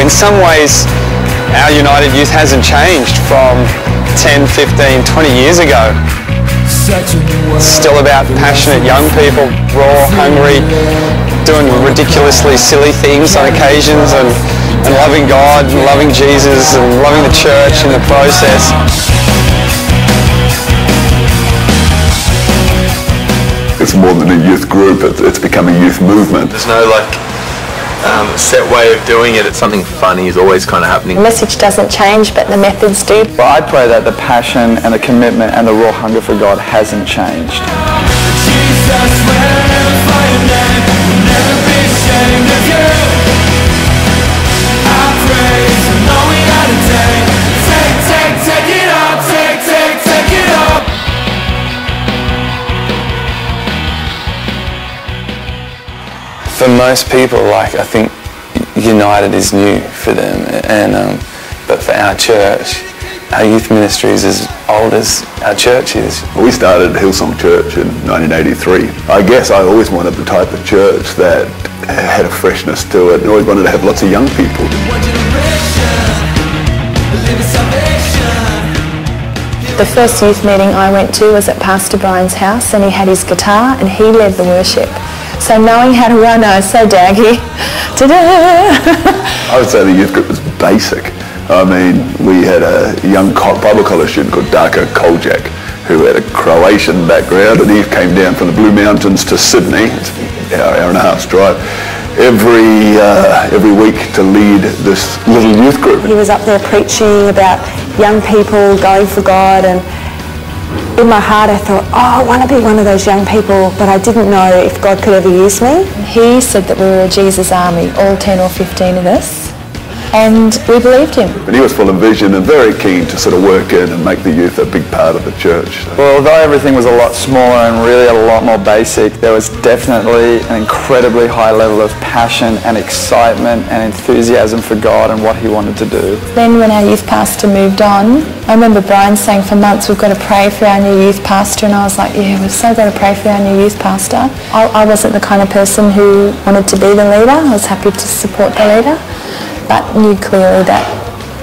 in some ways our United Youth hasn't changed from 10, 15, 20 years ago. It's still about passionate young people, raw, hungry, doing ridiculously silly things on occasions, and loving God and loving Jesus and loving the church in the process. It's more than a youth group, it's become a youth movement. There's no set way of doing it. It's something funny is always kind of happening. The message doesn't change, but the methods do. Well, I pray that the passion and the commitment and the raw hunger for God hasn't changed. For most people, I think United is new for them, but for our church, our youth ministry is as old as our church is. We started Hillsong Church in 1983. I guess I always wanted the type of church that had a freshness to it, and always wanted to have lots of young people. The first youth meeting I went to was at Pastor Brian's house, and he had his guitar and he led the worship. So knowing how to run, I was so daggy. I would say the youth group was basic. I mean, we had a young Bible college student called Darko Koljak, who had a Croatian background, and he came down from the Blue Mountains to Sydney, it's an hour and a half's drive, every week to lead this little youth group. He was up there preaching about young people going for God, and in my heart I thought, oh, I want to be one of those young people, but I didn't know if God could ever use me. He said that we were a Jesus army, all 10 or 15 of us, and we believed him. But he was full of vision and very keen to sort of work in and make the youth a big part of the church. Well, although everything was a lot smaller and really a lot more basic, there was definitely an incredibly high level of passion and excitement and enthusiasm for God and what he wanted to do. Then when our youth pastor moved on, I remember Brian saying for months, we've got to pray for our new youth pastor, and I was like, yeah, we've so got to pray for our new youth pastor. I wasn't the kind of person who wanted to be the leader. I was happy to support the leader, but knew clearly that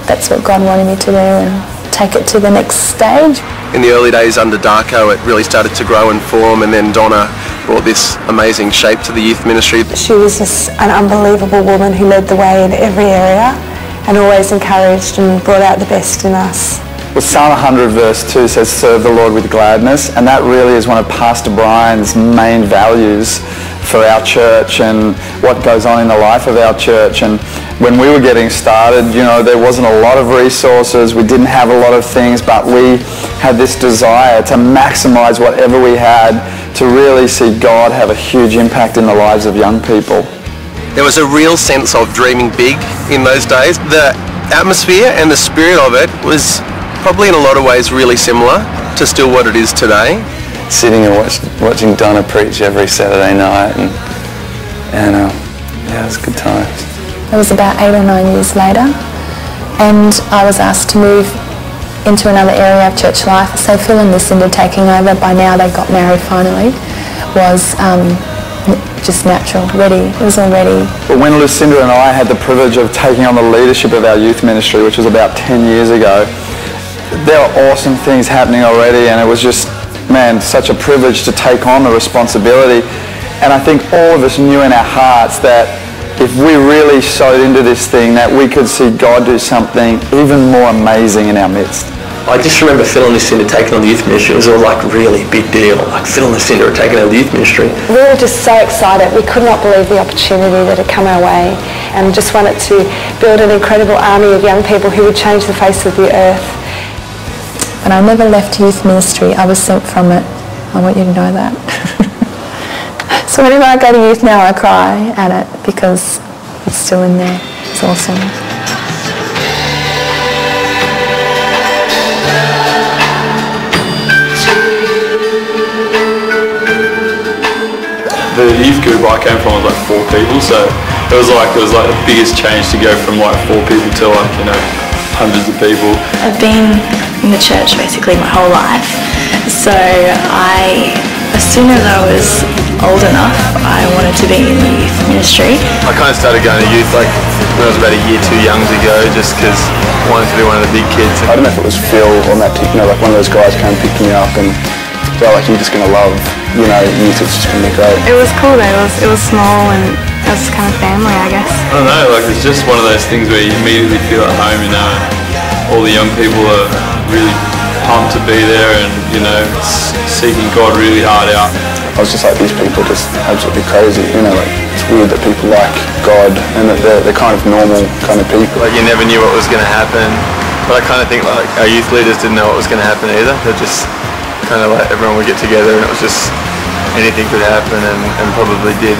that's what God wanted me to do and take it to the next stage. In the early days under Darko, it really started to grow and form, and then Donna brought this amazing shape to the youth ministry. She was just an unbelievable woman who led the way in every area and always encouraged and brought out the best in us. Well, Psalm 100 verse 2 says, serve the Lord with gladness, and that really is one of Pastor Brian's main values for our church and what goes on in the life of our church. And when we were getting started, there wasn't a lot of resources, we didn't have a lot of things, but we had this desire to maximize whatever we had to really see God have a huge impact in the lives of young people. There was a real sense of dreaming big in those days. The atmosphere and the spirit of it was probably in a lot of ways really similar to still what it is today. Sitting and watching Donna preach every Saturday night, and yeah, it was good times. It was about 8 or 9 years later, and I was asked to move into another area of church life. So Phil and Lucinda taking over, by now they got married finally, was just natural, ready. It was all ready. But when Lucinda and I had the privilege of taking on the leadership of our youth ministry, which was about 10 years ago, there were awesome things happening already, and it was just, man, such a privilege to take on the responsibility. And I think all of us knew in our hearts that if we really sowed into this thing, that we could see God do something even more amazing in our midst. I just remember Phil and Lucinda taking on the youth ministry. It was all like a really big deal. Like Phil and Lucinda were taking over the youth ministry. We were just so excited. We could not believe the opportunity that had come our way, and just wanted to build an incredible army of young people who would change the face of the earth. But I never left youth ministry. I was sent from it. I want you to know that. So whenever I go to youth now, I cry at it because it's still in there. It's awesome. The youth group I came from was like 4 people, so it was like the biggest change to go from like 4 people to hundreds of people. I've been in the church basically my whole life, so as soon as I was old enough, I wanted to be in the youth ministry. I kind of started going to youth like when I was about a year too young to go, just because I wanted to be one of the big kids. I don't know if it was Phil or Matt, like one of those guys came and picked me up and felt like you're just going to love, youth, it's just going to be great. It was cool though, it was small and it was kind of family, I guess. I don't know, like it's just one of those things where you immediately feel at home, all the young people are really pumped to be there and, seeking God really hard out. I was just like, these people are just absolutely crazy, it's weird that people like God and that they're kind of normal kind of people. Like you never knew what was going to happen, but I kind of think like our youth leaders didn't know what was going to happen either. They're just kind of like everyone would get together and it was just anything could happen and probably did.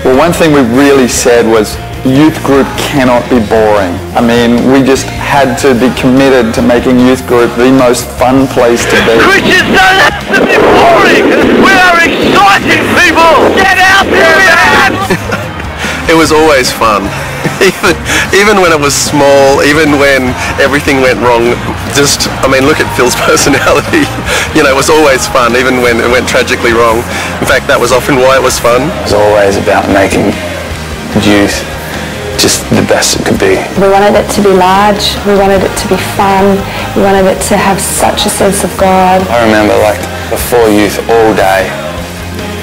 Well, one thing we really said was youth group cannot be boring. I mean, we just had to be committed to making youth group the most fun place to be. Christians don't have to be boring! We are exciting people! Get out there, man! It was always fun. Even when it was small, even when everything went wrong, look at Phil's personality. It was always fun, even when it went tragically wrong. In fact, that was often why it was fun. It was always about making youth just the best it could be. We wanted it to be large, we wanted it to be fun, we wanted it to have such a sense of God. I remember before youth all day,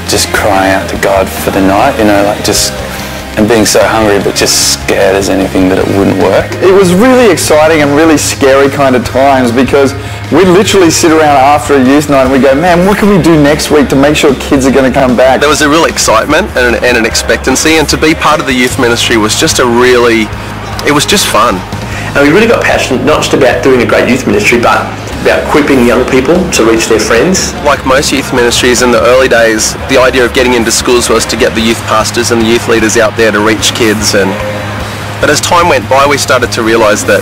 just crying out to God for the night, and being so hungry but just scared as anything that it wouldn't work. It was really exciting and really scary kind of times because we literally sit around after a youth night and we go, man, what can we do next week to make sure kids are going to come back? There was a real excitement and an expectancy, and to be part of the youth ministry was just it was just fun. And we really got passionate not just about doing a great youth ministry, but about equipping young people to reach their friends. Like most youth ministries in the early days, the idea of getting into schools was to get the youth pastors and the youth leaders out there to reach kids. But as time went by, we started to realise that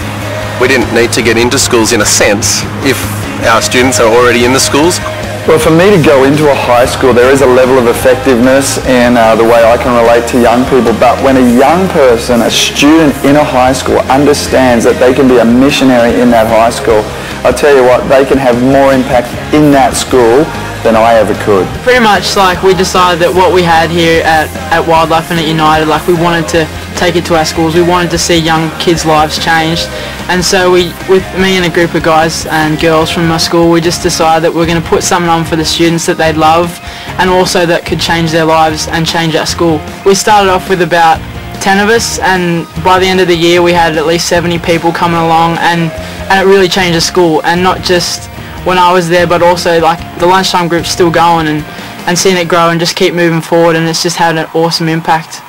we didn't need to get into schools in a sense if our students are already in the schools. Well, for me to go into a high school, there is a level of effectiveness in the way I can relate to young people. But when a young person, a student in a high school, understands that they can be a missionary in that high school, I'll tell you what, they can have more impact in that school than I ever could. Pretty much we decided that what we had here at Wildlife and at United, we wanted to take it to our schools. We wanted to see young kids' lives changed. And so with me and a group of guys and girls from my school, we just decided that we're going to put something on for the students that they'd love and also that could change their lives and change our school. We started off with about 10 of us, and by the end of the year we had at least 70 people coming along, and it really changed the school, and not just when I was there, but also the lunchtime group's still going and seeing it grow and just keep moving forward, and it's just had an awesome impact.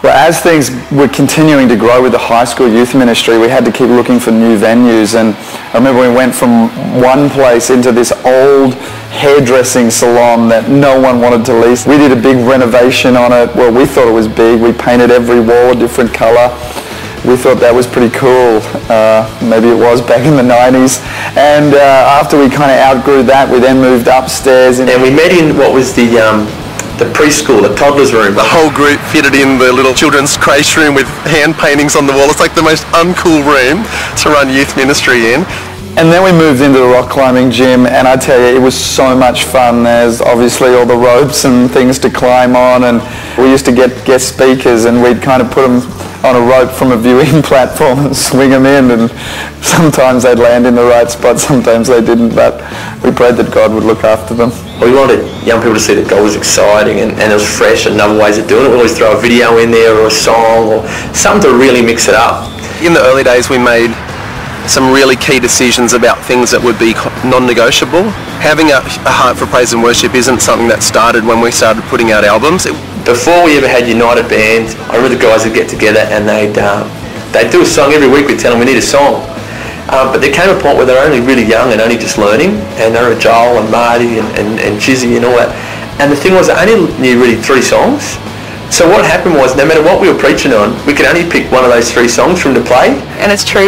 Well, as things were continuing to grow with the high school youth ministry, we had to keep looking for new venues. And I remember we went from one place into this old hairdressing salon that no one wanted to lease. We did a big renovation on it. Well, we thought it was big. We painted every wall a different colour. We thought that was pretty cool. Maybe it was back in the 90s. And after we kind of outgrew that, we then moved upstairs. And we met in what was the preschool, the toddler's room. The whole group fitted in the little children's creche room with hand paintings on the wall. It's like the most uncool room to run youth ministry in. And then we moved into the rock climbing gym, and I tell you, it was so much fun. There's obviously all the ropes and things to climb on, and we used to get guest speakers, and we'd kind of put them on a rope from a viewing platform and swing them in, and sometimes they'd land in the right spot, sometimes they didn't, but we prayed that God would look after them. Well, we wanted young people to see that God was exciting and it was fresh and other ways of doing it. We always throw a video in there or a song or something to really mix it up. In the early days we made some really key decisions about things that would be non-negotiable. Having a heart for praise and worship isn't something that started when we started putting out albums. Before we ever had United Band, I remember the guys would get together and they'd do a song every week. We'd tell them we need a song. But there came a point where they were only really young and only just learning, and they were Joel and Marty and Chizzy and all that. And the thing was, they only knew really 3 songs. So what happened was, no matter what we were preaching on, we could only pick one of those 3 songs from to play. And it's true.